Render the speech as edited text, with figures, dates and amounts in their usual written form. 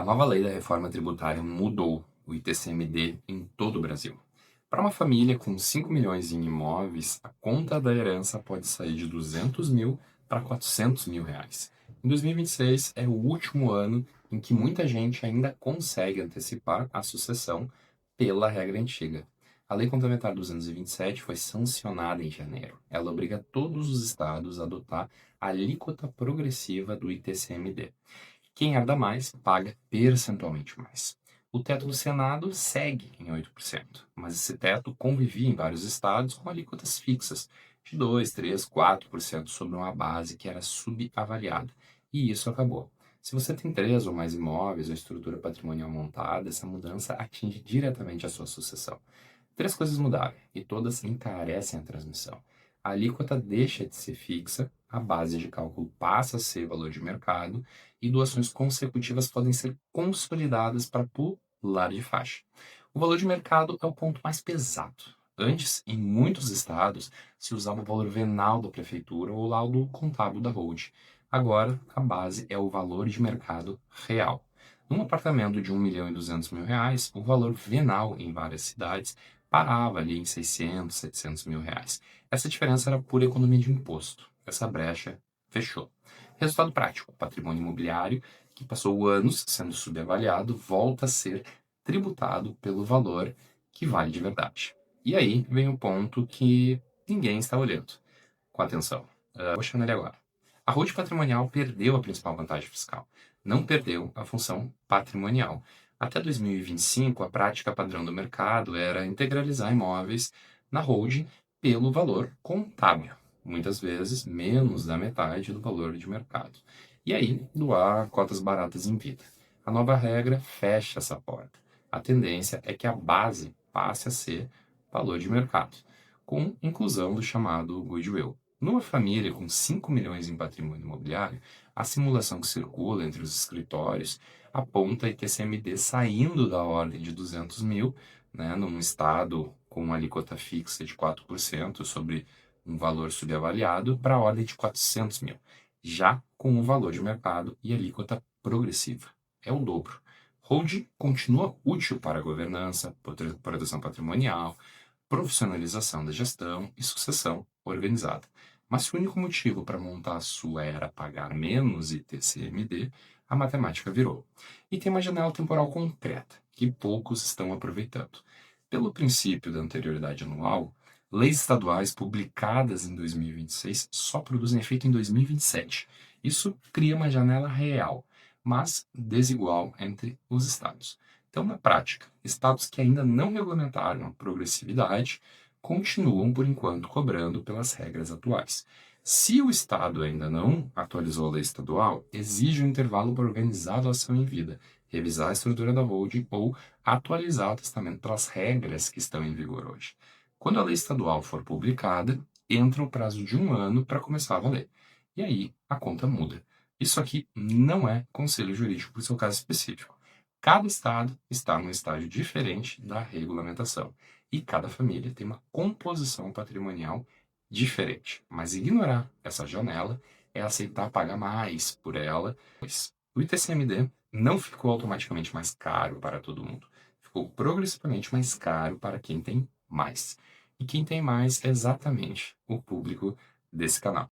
A nova lei da reforma tributária mudou o ITCMD em todo o Brasil. Para uma família com 5 milhões em imóveis, a conta da herança pode sair de 200 mil para 400 mil reais. Em 2026 é o último ano em que muita gente ainda consegue antecipar a sucessão pela regra antiga. A Lei Complementar 227 foi sancionada em janeiro. Ela obriga todos os estados a adotar a alíquota progressiva do ITCMD. Quem herda mais paga percentualmente mais. O teto do Senado segue em 8%, mas esse teto convivia em vários estados com alíquotas fixas de 2, 3, 4% sobre uma base que era subavaliada. E isso acabou. Se você tem 3 ou mais imóveis ou estrutura patrimonial montada, essa mudança atinge diretamente a sua sucessão. 3 coisas mudaram e todas encarecem a transmissão. A alíquota deixa de ser fixa, a base de cálculo passa a ser valor de mercado e doações consecutivas podem ser consolidadas para pular de faixa. O valor de mercado é o ponto mais pesado. Antes, em muitos estados, se usava o valor venal da prefeitura ou o laudo contábil da holding. Agora, a base é o valor de mercado real. Num apartamento de 1.200.000 reais, o valor venal em várias cidades parava ali em 600, 700 mil reais. Essa diferença era pura economia de imposto. Essa brecha fechou. Resultado prático: o patrimônio imobiliário, que passou anos sendo subavaliado, volta a ser tributado pelo valor que vale de verdade. E aí vem o ponto que ninguém está olhando com atenção. Vou chamar ele agora. A holding patrimonial perdeu a principal vantagem fiscal, não perdeu a função patrimonial. Até 2025, a prática padrão do mercado era integralizar imóveis na holding pelo valor contábil, muitas vezes menos da metade do valor de mercado. E aí, doar cotas baratas em vida. A nova regra fecha essa porta. A tendência é que a base passe a ser valor de mercado, com inclusão do chamado goodwill. Numa família com 5 milhões em patrimônio imobiliário, a simulação que circula entre os escritórios aponta ITCMD saindo da ordem de 200 mil, né, num estado com uma alíquota fixa de 4% sobre um valor subavaliado, para a ordem de 400 mil, já com o valor de mercado e alíquota progressiva. É o dobro. Holding continua útil para a governança, proteção patrimonial, profissionalização da gestão e sucessão organizada. Mas se o único motivo para montar a sua era pagar menos ITCMD, a matemática virou. E tem uma janela temporal concreta, que poucos estão aproveitando. Pelo princípio da anterioridade anual, leis estaduais publicadas em 2026 só produzem efeito em 2027. Isso cria uma janela real, mas desigual entre os estados. Então, na prática, estados que ainda não regulamentaram a progressividade continuam, por enquanto, cobrando pelas regras atuais. Se o Estado ainda não atualizou a lei estadual, exige um intervalo para organizar a doação em vida, revisar a estrutura da holding ou atualizar o testamento pelas regras que estão em vigor hoje. Quando a lei estadual for publicada, entra o prazo de 1 ano para começar a valer. E aí a conta muda. Isso aqui não é conselho jurídico para o seu caso específico. Cada estado está num estágio diferente da regulamentação e cada família tem uma composição patrimonial diferente. Mas ignorar essa janela é aceitar pagar mais por ela. O ITCMD não ficou automaticamente mais caro para todo mundo. Ficou progressivamente mais caro para quem tem mais. E quem tem mais é exatamente o público desse canal.